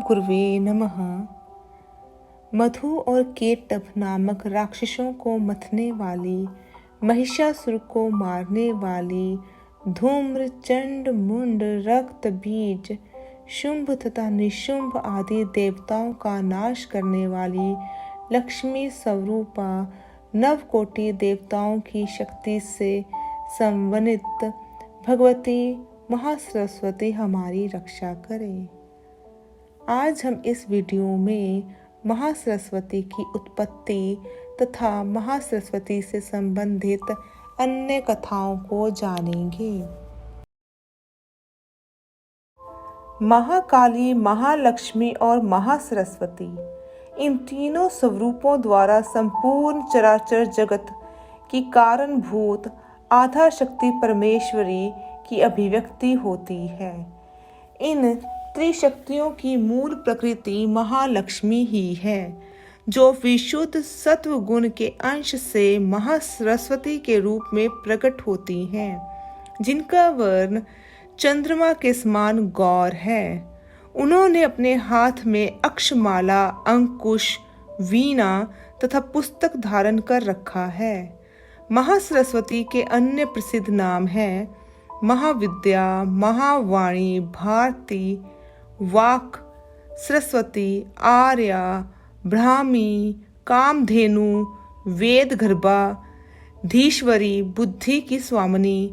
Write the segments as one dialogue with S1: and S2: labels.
S1: गुरुवे नमः। मधु और केटभ नामक राक्षसों को मथने वाली, महिषासुर को मारने वाली, धूम्र, चंड, मुंड, रक्त बीज, शुंभ तथा निशुंभ आदि देवताओं का नाश करने वाली लक्ष्मी स्वरूपा नवकोटि देवताओं की शक्ति से संवनित भगवती महासरस्वती हमारी रक्षा करें। आज हम इस वीडियो में महासरस्वती की उत्पत्ति तथा महासरस्वती से संबंधित अन्य कथाओं को जानेंगे। महाकाली, महालक्ष्मी और महासरस्वती, इन तीनों स्वरूपों द्वारा संपूर्ण चराचर जगत की कारणभूत आधा शक्ति परमेश्वरी की अभिव्यक्ति होती है। इन त्रिशक्तियों की मूल प्रकृति महालक्ष्मी ही है, जो विशुद्ध सत्व गुण के अंश से महासरस्वती के रूप में प्रकट होती हैं, जिनका वर्ण चंद्रमा के समान गौर है। उन्होंने अपने हाथ में अक्षमाला, अंकुश, वीणा तथा पुस्तक धारण कर रखा है। महासरस्वती के अन्य प्रसिद्ध नाम हैं महाविद्या, महावाणी, भारती, वाक, सरस्वती, आर्या, ब्राह्मी, कामधेनु, वेद गर्भा, धीश्वरी, बुद्धि की स्वामिनी,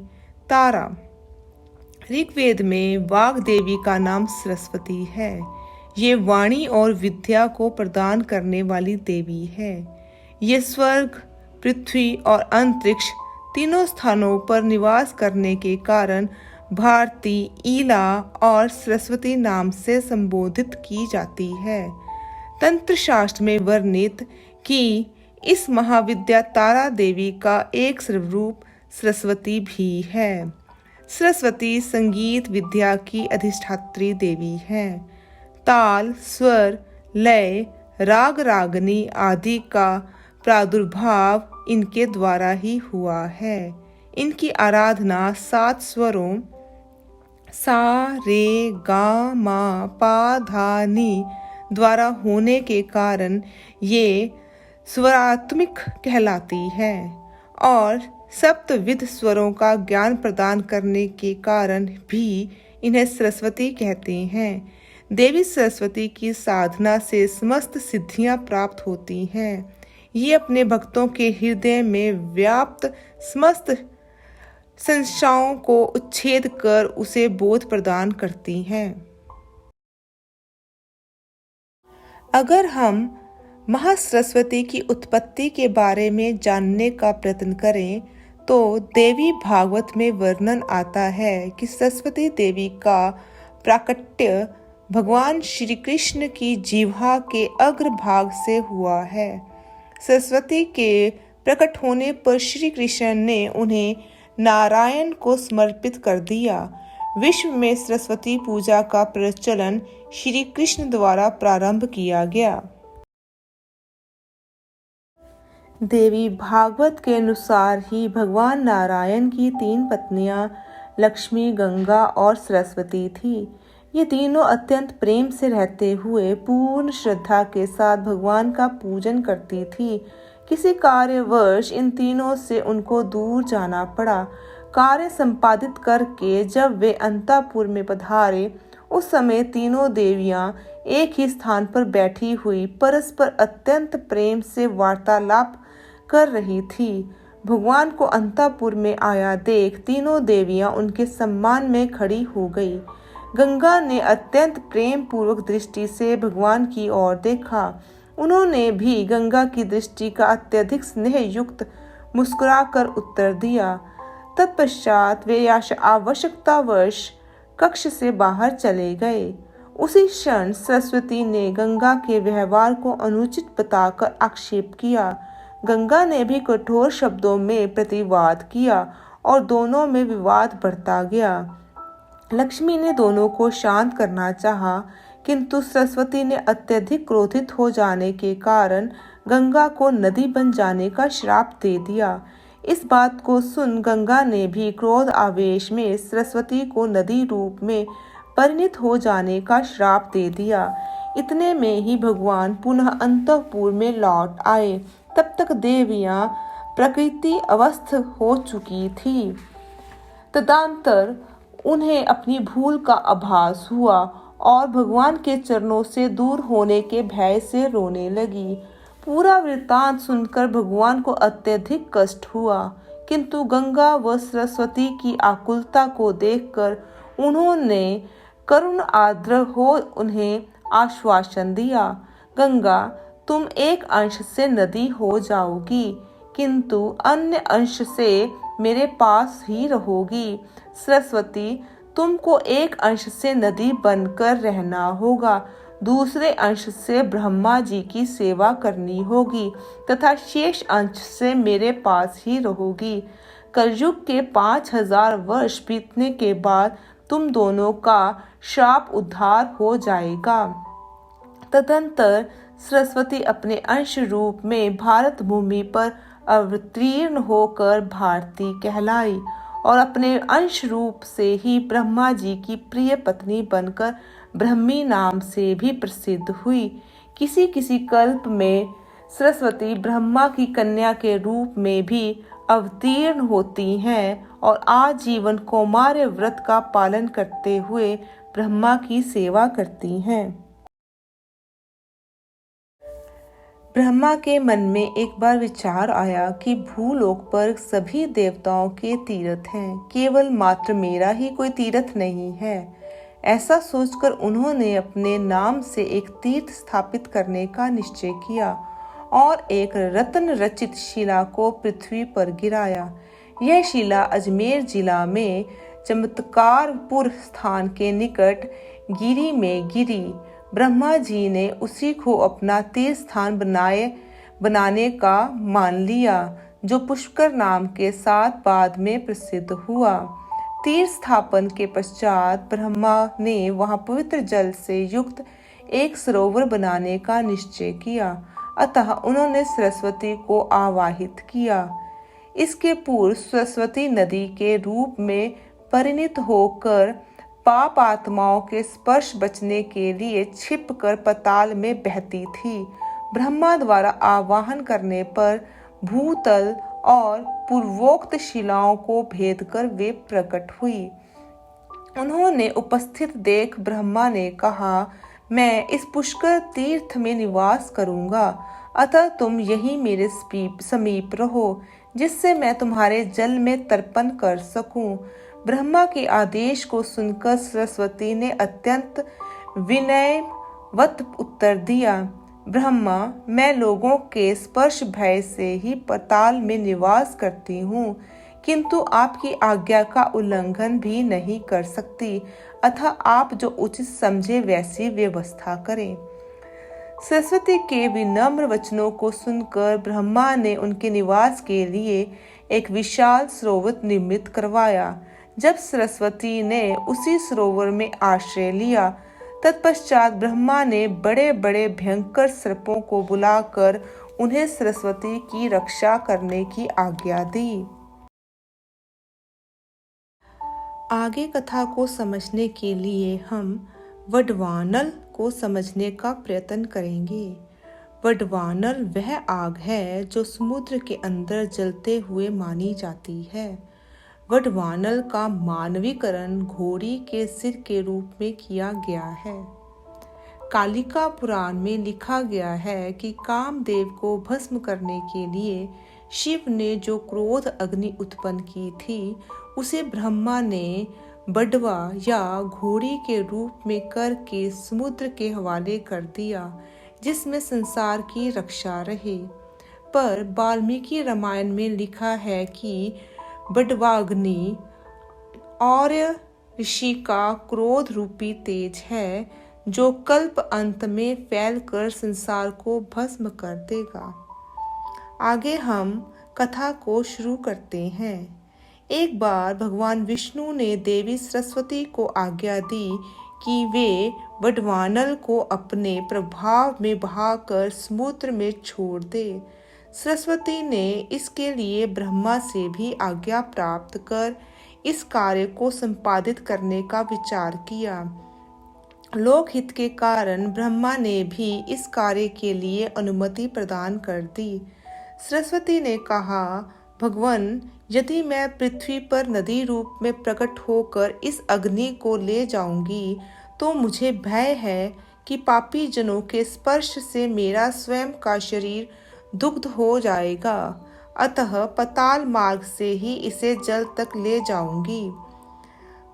S1: तारा। ऋग्वेद में वाग देवी का नाम सरस्वती है। ये वाणी और विद्या को प्रदान करने वाली देवी है। ये स्वर्ग, पृथ्वी और अंतरिक्ष तीनों स्थानों पर निवास करने के कारण भारती, ईला और सरस्वती नाम से संबोधित की जाती है। तंत्र शास्त्र में वर्णित कि इस महाविद्या तारा देवी का एक स्वरूप सरस्वती भी है। सरस्वती संगीत विद्या की अधिष्ठात्री देवी है। ताल, स्वर, लय, राग, रागनी आदि का प्रादुर्भाव इनके द्वारा ही हुआ है। इनकी आराधना 7 स्वरों सा, रे, गा, मा, पा, धा, नी द्वारा होने के कारण ये स्वरात्मिक कहलाती है और सप्तविध स्वरों का ज्ञान प्रदान करने के कारण भी इन्हें सरस्वती कहते हैं। देवी सरस्वती की साधना से समस्त सिद्धियां प्राप्त होती हैं। ये अपने भक्तों के हृदय में व्याप्त समस्त संशयों को उच्छेद कर उसे बोध प्रदान करती हैं। अगर हम महासरस्वती की उत्पत्ति के बारे में जानने का प्रयत्न करें तो देवी भागवत में वर्णन आता है कि सरस्वती देवी का प्राकट्य भगवान श्री कृष्ण की जिह्वा के अग्रभाग से हुआ है। सरस्वती के प्रकट होने पर श्री कृष्ण ने उन्हें नारायण को समर्पित कर दिया। विश्व में सरस्वती पूजा का प्रचलन श्री कृष्ण द्वारा प्रारंभ किया गया। देवी भागवत के अनुसार ही भगवान नारायण की 3 पत्नियां लक्ष्मी, गंगा और सरस्वती थी। ये तीनों अत्यंत प्रेम से रहते हुए पूर्ण श्रद्धा के साथ भगवान का पूजन करती थी। किसी कार्यवश इन तीनों से उनको दूर जाना पड़ा। कार्य संपादित करके जब वे अंतःपुर में पधारे, उस समय तीनों देवियां एक ही स्थान पर बैठी हुई परस्पर अत्यंत प्रेम से वार्तालाप कर रही थी। भगवान को अंतःपुर में आया देख तीनों देवियां उनके सम्मान में खड़ी हो गई। गंगा ने अत्यंत प्रेम पूर्वक दृष्टि से भगवान की ओर देखा। उन्होंने भी गंगा की दृष्टि का अत्यधिक स्नेह युक्त मुस्कुराकर उत्तर दिया। तत्पश्चात वे आवश्यकतावश कक्ष से बाहर चले गए। उसी क्षण सरस्वती ने गंगा के व्यवहार को अनुचित बताकर आक्षेप किया। गंगा ने भी कठोर शब्दों में प्रतिवाद किया और दोनों में विवाद बढ़ता गया। लक्ष्मी ने दोनों को शांत करना चाहा, किंतु सरस्वती ने अत्यधिक क्रोधित हो जाने के कारण गंगा को नदी बन जाने का श्राप दे दिया। इस बात को सुन गंगा ने भी क्रोध आवेश में सरस्वती को नदी रूप में परिणत हो जाने का श्राप दे दिया। इतने में ही भगवान पुनः अंतःपुर में लौट आए। तब तक देवियां प्रकृति अवस्थ हो चुकी थी। तदंतर उन्हें अपनी भूल का आभास हुआ और भगवान के चरणों से दूर होने के भय से रोने लगी। पूरा वृत्तांत सुनकर भगवान को अत्यधिक कष्ट हुआ, किंतु गंगा व सरस्वती की आकुलता को देखकर उन्होंने करुण आर्द्र हो उन्हें आश्वासन दिया। गंगा, तुम एक अंश से नदी हो जाओगी, किंतु अन्य अंश से मेरे पास ही रहोगी। सरस्वती, तुमको एक अंश से नदी बनकर रहना होगा, दूसरे अंश से ब्रह्मा जी की सेवा करनी होगी तथा शेष अंश से मेरे पास ही रहोगी। कलयुग के 5000 वर्ष बीतने के बाद तुम दोनों का श्राप उद्धार हो जाएगा। तदंतर सरस्वती अपने अंश रूप में भारत भूमि पर अवतीर्ण होकर भारती कहलाई और अपने अंश रूप से ही ब्रह्मा जी की प्रिय पत्नी बनकर ब्रह्मी नाम से भी प्रसिद्ध हुई। किसी किसी कल्प में सरस्वती ब्रह्मा की कन्या के रूप में भी अवतीर्ण होती हैं और आजीवन कौमार्य व्रत का पालन करते हुए ब्रह्मा की सेवा करती हैं। ब्रह्मा के मन में एक बार विचार आया कि भूलोक पर सभी देवताओं के तीर्थ हैं, केवल मात्र मेरा ही कोई तीर्थ नहीं है। ऐसा सोचकर उन्होंने अपने नाम से एक तीर्थ स्थापित करने का निश्चय किया और एक रत्न रचित शिला को पृथ्वी पर गिराया। यह शिला अजमेर जिला में चमत्कारपुर स्थान के निकट गिरी में गिरी। ब्रह्मा जी ने उसी को अपना तीर्थ स्थान बनाने का मान लिया, जो पुष्कर नाम के साथ बाद में प्रसिद्ध हुआ। तीर्थ स्थापन के पश्चात ब्रह्मा ने वहां पवित्र जल से युक्त एक सरोवर बनाने का निश्चय किया, अतः उन्होंने सरस्वती को आवाहित किया। इसके पूर्व सरस्वती नदी के रूप में परिणित होकर पाप आत्माओं के स्पर्श बचने के लिए छिपकर पाताल में बहती थी। ब्रह्मा द्वारा आवाहन करने पर भूतल और पूर्वोक्त शिलाओं को भेद कर वे प्रकट हुई। उन्होंने उपस्थित देख ब्रह्मा ने कहा, मैं इस पुष्कर तीर्थ में निवास करूंगा, अतः तुम यहीं मेरे समीप रहो, जिससे मैं तुम्हारे जल में तर्पण कर सकूं। ब्रह्मा के आदेश को सुनकर सरस्वती ने अत्यंत विनयवत उत्तर दिया, ब्रह्मा, मैं लोगों के स्पर्श भय से ही पाताल में निवास करती हूँ, किंतु आपकी आज्ञा का उल्लंघन भी नहीं कर सकती, अतः आप जो उचित समझे वैसी व्यवस्था करें। सरस्वती के विनम्र वचनों को सुनकर ब्रह्मा ने उनके निवास के लिए एक विशाल सरोवर निर्मित करवाया। जब सरस्वती ने उसी सरोवर में आश्रय लिया, तत्पश्चात ब्रह्मा ने बड़े बड़े भयंकर सर्पों को बुलाकर उन्हें सरस्वती की रक्षा करने की आज्ञा दी। आगे कथा को समझने के लिए हम वडवानल को समझने का प्रयत्न करेंगे। वडवानल वह आग है जो समुद्र के अंदर जलते हुए मानी जाती है। वडवानल का मानवीकरण घोड़ी के सिर के रूप में किया गया है। कालिका पुराण में लिखा गया है कि कामदेव को भस्म करने के लिए शिव ने जो क्रोध अग्नि उत्पन्न की थी, उसे ब्रह्मा ने बडवा या घोड़ी के रूप में करके समुद्र के हवाले कर दिया, जिसमें संसार की रक्षा रहे। पर वाल्मीकि रामायण में लिखा है कि बडवाग्नि और ऋषि का क्रोध रूपी तेज है, जो कल्प अंत में फैलकर संसार को भस्म कर देगा। आगे हम कथा को शुरू करते हैं। एक बार भगवान विष्णु ने देवी सरस्वती को आज्ञा दी कि वे वडवानल को अपने प्रभाव में बहाकर समुद्र में छोड़ दे। सरस्वती ने इसके लिए ब्रह्मा से भी आज्ञा प्राप्त कर इस कार्य को संपादित करने का विचार किया। लोकहित के कारण ब्रह्मा ने भी इस कार्य के लिए अनुमति प्रदान कर दी। सरस्वती ने कहा, भगवान, यदि मैं पृथ्वी पर नदी रूप में प्रकट होकर इस अग्नि को ले जाऊंगी तो मुझे भय है कि पापी जनों के स्पर्श से मेरा स्वयं का शरीर दुग्ध हो जाएगा। अतः पाताल मार्ग से ही इसे जल तक ले जाऊंगी।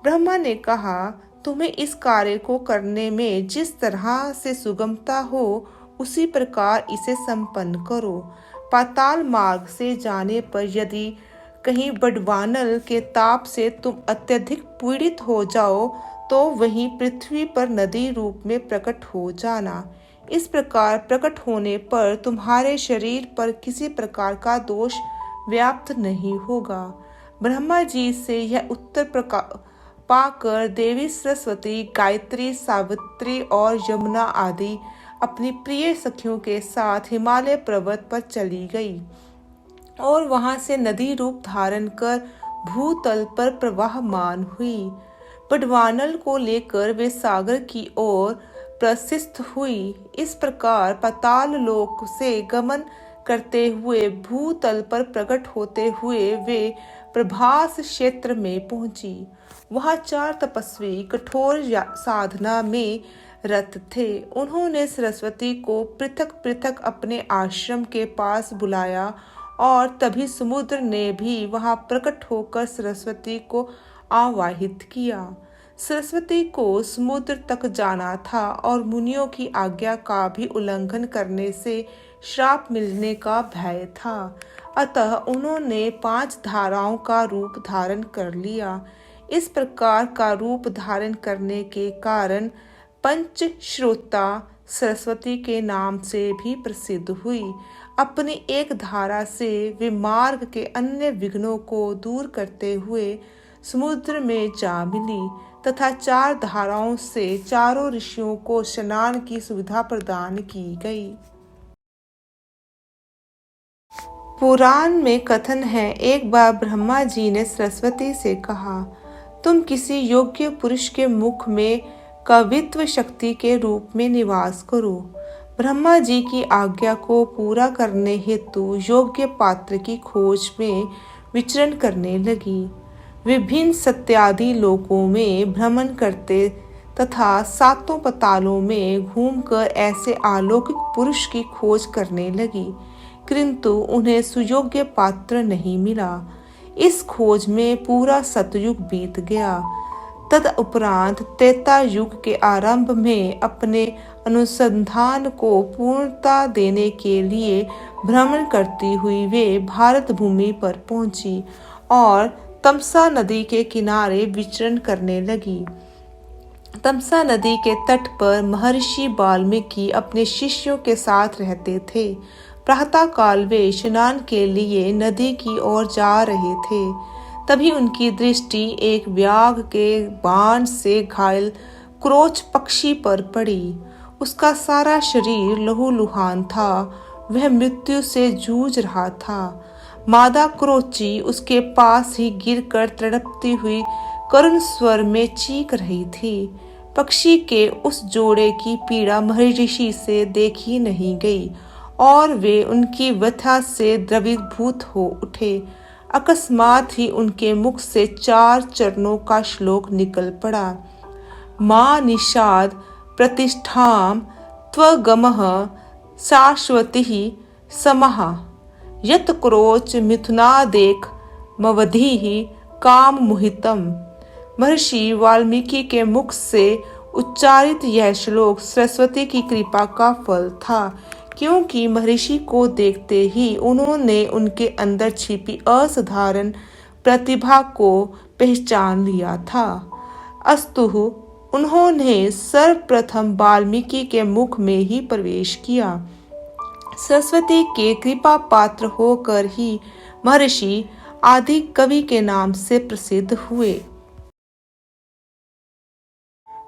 S1: ब्रह्मा ने कहा, तुम्हें इस कार्य को करने में जिस तरह से सुगमता हो उसी प्रकार इसे संपन्न करो। पाताल मार्ग से जाने पर यदि कहीं बड़वानल के ताप से तुम अत्यधिक पीड़ित हो जाओ तो वहीं पृथ्वी पर नदी रूप में प्रकट हो जाना। इस प्रकार प्रकट होने पर तुम्हारे शरीर पर किसी प्रकार का दोष व्याप्त नहीं होगा। ब्रह्मा जी से यह उत्तर पाकर देवी सरस्वती, गायत्री, सावित्री और यमुना आदि अपनी प्रिय सखियों के साथ हिमालय पर्वत पर चली गई और वहां से नदी रूप धारण कर भूतल पर प्रवाहमान हुई। बड़वानल को लेकर वे सागर की ओर प्रस्थित हुई। इस प्रकार पाताल लोक से गमन करते हुए भूतल पर प्रकट होते हुए वे प्रभास क्षेत्र में पहुंची। वहां 4 तपस्वी कठोर साधना में रत थे। उन्होंने सरस्वती को पृथक पृथक अपने आश्रम के पास बुलाया और तभी समुद्र ने भी वहां प्रकट होकर सरस्वती को आवाहित किया। सरस्वती को समुद्र तक जाना था और मुनियों की आज्ञा का भी उल्लंघन करने से श्राप मिलने का भय था। अतः उन्होंने 5 धाराओं का रूप धारण कर लिया। इस प्रकार का रूप धारण करने के कारण पंचश्रोता सरस्वती के नाम से भी प्रसिद्ध हुई। अपनी एक धारा से वे मार्ग के अन्य विघ्नों को दूर करते हुए समुद्र में जा मिली तथा 4 धाराओं से चारों ऋषियों को स्नान की सुविधा प्रदान की गई। पुराण में कथन है, एक बार ब्रह्मा जी ने सरस्वती से कहा, तुम किसी योग्य पुरुष के मुख में कवित्व शक्ति के रूप में निवास करो। ब्रह्मा जी की आज्ञा को पूरा करने हेतु योग्य पात्र की खोज में विचरण करने लगी। विभिन्न सत्यादि लोकों में भ्रमण करते तथा 7 पातालों में घूमकर ऐसे अलौकिक पुरुष की खोज करने लगी, किंतु उन्हें सुयोग्य पात्र नहीं मिला। इस खोज में पूरा सतयुग बीत गया। तदुपरांत त्रेता युग के आरंभ में अपने अनुसंधान को पूर्णता देने के लिए भ्रमण करती हुई वे भारत भूमि पर पहुंची और तमसा नदी के किनारे विचरण करने लगी। तमसा नदी के तट पर महर्षि वाल्मीकि अपने शिष्यों के साथ रहते थे। प्रातः काल वे स्नान के लिए नदी की ओर जा रहे थे। तभी उनकी दृष्टि एक व्याघ्र के बाण से घायल क्रोच पक्षी पर पड़ी। उसका सारा शरीर लहूलुहान था, वह मृत्यु से जूझ रहा था। मादा क्रोची उसके पास ही गिरकर तड़पती हुई करुण स्वर में चीख रही थी। पक्षी के उस जोड़े की पीड़ा महर्षि से देखी नहीं गई और वे उनकी व्यथा से द्रवीभूत हो उठे। अकस्मात ही उनके मुख से 4 चरणों का श्लोक निकल पड़ा। मां निषाद प्रतिष्ठां त्वगमः शाश्वती समः यत क्रोच मिथुनादेक मवधिः काम मुहितम। महर्षि वाल्मीकि के मुख से उच्चारित यह श्लोक सरस्वती की कृपा का फल था, क्योंकि महर्षि को देखते ही उन्होंने उनके अंदर छिपी असाधारण प्रतिभा को पहचान लिया था। अस्तु उन्होंने सर्वप्रथम वाल्मीकि के मुख में ही प्रवेश किया। सरस्वती के कृपा पात्र होकर ही महर्षि आदि कवि के नाम से प्रसिद्ध हुए।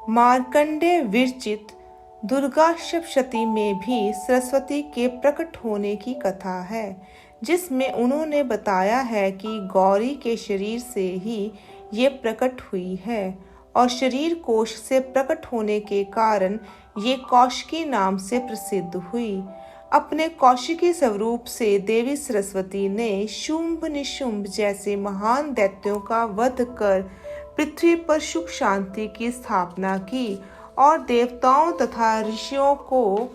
S1: मार्कंडेय विरचित दुर्गा सप्तशती में भी सरस्वती के प्रकट होने की कथा है, जिसमें उन्होंने बताया है कि गौरी के शरीर से ही ये प्रकट हुई है और शरीर कोश से प्रकट होने के कारण ये कौशिकी नाम से प्रसिद्ध हुई। अपने कौशिकी स्वरूप से देवी सरस्वती ने शुंभ निशुंभ जैसे महान दैत्यों का वध कर पृथ्वी पर सुख शांति की स्थापना की और देवताओं तथा ऋषियों को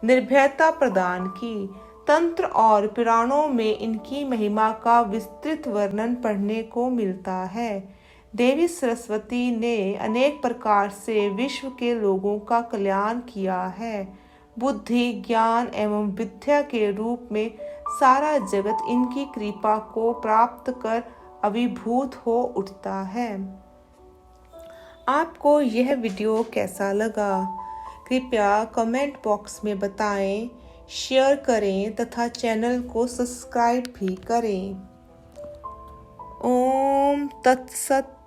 S1: निर्भयता प्रदान की। तंत्र और पुराणों में इनकी महिमा का विस्तृत वर्णन पढ़ने को मिलता है। देवी सरस्वती ने अनेक प्रकार से विश्व के लोगों का कल्याण किया है। बुद्धि, ज्ञान एवं विद्या के रूप में सारा जगत इनकी कृपा को प्राप्त कर अभिभूत हो उठता है। आपको यह वीडियो कैसा लगा? कृपया कमेंट बॉक्स में बताएं, शेयर करें तथा चैनल को सब्सक्राइब भी करें। ओम तत्सत।